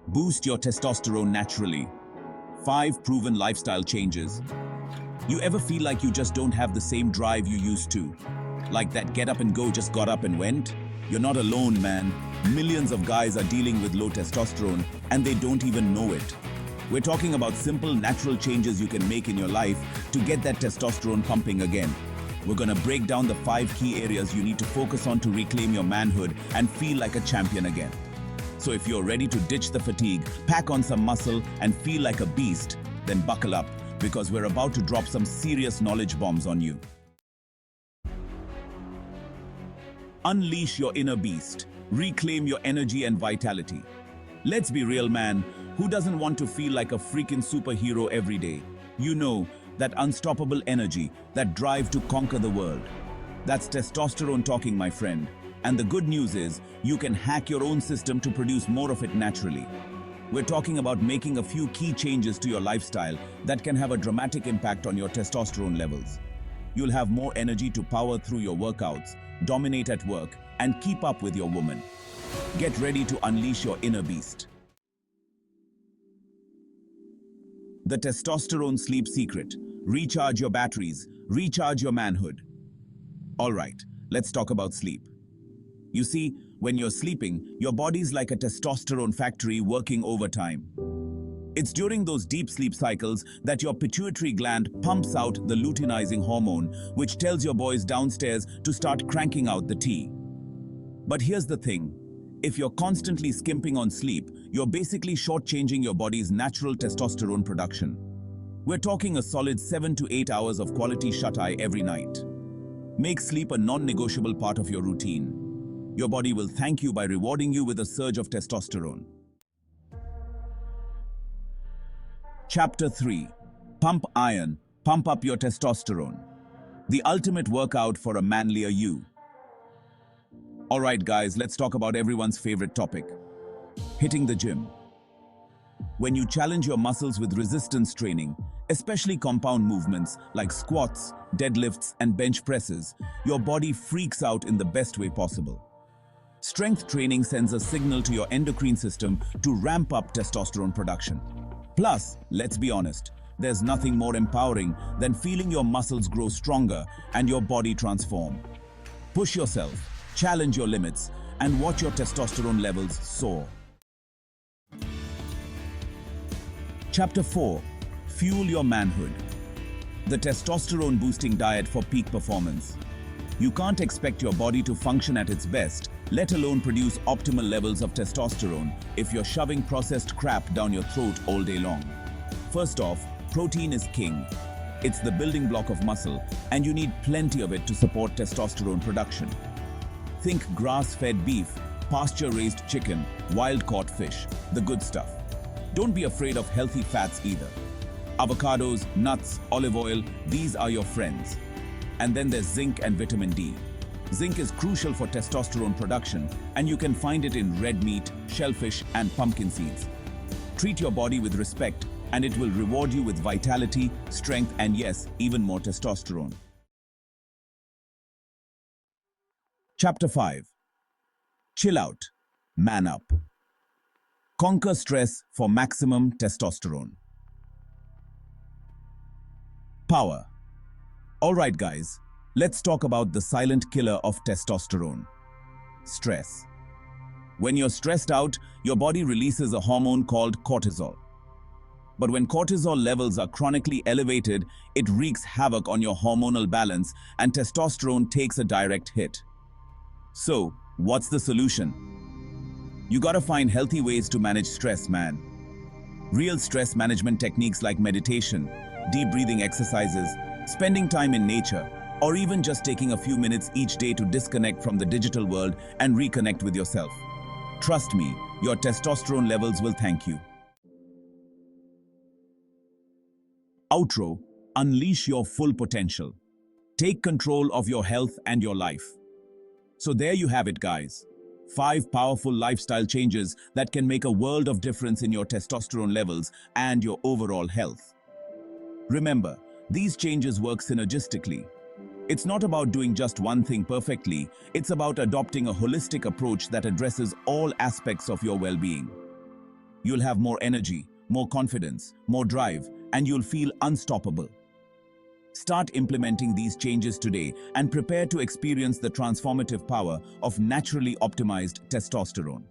Boost your testosterone naturally. 5 proven lifestyle changes. You ever feel like you just don't have the same drive you used to? Like that get up and go just got up and went? You're not alone, man. Millions of guys are dealing with low testosterone and they don't even know it. We're talking about simple, natural changes you can make in your life to get that testosterone pumping again. We're gonna break down the 5 key areas you need to focus on to reclaim your manhood and feel like a champion again. So if you're ready to ditch the fatigue, pack on some muscle, and feel like a beast, then buckle up, because we're about to drop some serious knowledge bombs on you. Unleash your inner beast. Reclaim your energy and vitality. Let's be real, man. Who doesn't want to feel like a freaking superhero every day? You know, that unstoppable energy, that drive to conquer the world. That's testosterone talking, my friend. And the good news is, you can hack your own system to produce more of it naturally. We're talking about making a few key changes to your lifestyle that can have a dramatic impact on your testosterone levels. You'll have more energy to power through your workouts, dominate at work, and keep up with your woman. Get ready to unleash your inner beast. The testosterone sleep secret. Recharge your batteries, recharge your manhood. All right, let's talk about sleep. You see, when you're sleeping, your body's like a testosterone factory working overtime. It's during those deep sleep cycles that your pituitary gland pumps out the luteinizing hormone, which tells your boys downstairs to start cranking out the tea. But here's the thing. If you're constantly skimping on sleep, you're basically shortchanging your body's natural testosterone production. We're talking a solid 7 to 8 hours of quality shut-eye every night. Make sleep a non-negotiable part of your routine. Your body will thank you by rewarding you with a surge of testosterone. Chapter 3. Pump Iron, Pump Up Your Testosterone. The ultimate workout for a manlier you. Alright guys, let's talk about everyone's favorite topic. Hitting the gym. When you challenge your muscles with resistance training, especially compound movements like squats, deadlifts, and bench presses, your body freaks out in the best way possible. Strength training sends a signal to your endocrine system to ramp up testosterone production. Plus, let's be honest, there's nothing more empowering than feeling your muscles grow stronger and your body transform. Push yourself, challenge your limits, and watch your testosterone levels soar. Chapter 4. Fuel your manhood. The testosterone boosting diet for peak performance. You can't expect your body to function at its best, let alone produce optimal levels of testosterone, if you're shoving processed crap down your throat all day long. First off, protein is king. It's the building block of muscle, and you need plenty of it to support testosterone production. Think grass-fed beef, pasture-raised chicken, wild-caught fish, the good stuff. Don't be afraid of healthy fats either. Avocados, nuts, olive oil, these are your friends. And then there's zinc and vitamin D. Zinc is crucial for testosterone production, and you can find it in red meat, shellfish, and pumpkin seeds. Treat your body with respect, and it will reward you with vitality, strength, and yes, even more testosterone. Chapter 5. Chill out, man up. Conquer stress for maximum testosterone. Power. Alright guys, let's talk about the silent killer of testosterone. Stress. When you're stressed out, your body releases a hormone called cortisol. But when cortisol levels are chronically elevated, it wreaks havoc on your hormonal balance and testosterone takes a direct hit. So, what's the solution? You gotta find healthy ways to manage stress, man. Real stress management techniques like meditation, deep breathing exercises, spending time in nature, or even just taking a few minutes each day to disconnect from the digital world and reconnect with yourself. Trust me, your testosterone levels will thank you. Outro, unleash your full potential. Take control of your health and your life. So there you have it, guys. 5 powerful lifestyle changes that can make a world of difference in your testosterone levels and your overall health. Remember, these changes work synergistically. It's not about doing just one thing perfectly, it's about adopting a holistic approach that addresses all aspects of your well-being. You'll have more energy, more confidence, more drive, and you'll feel unstoppable. Start implementing these changes today and prepare to experience the transformative power of naturally optimized testosterone.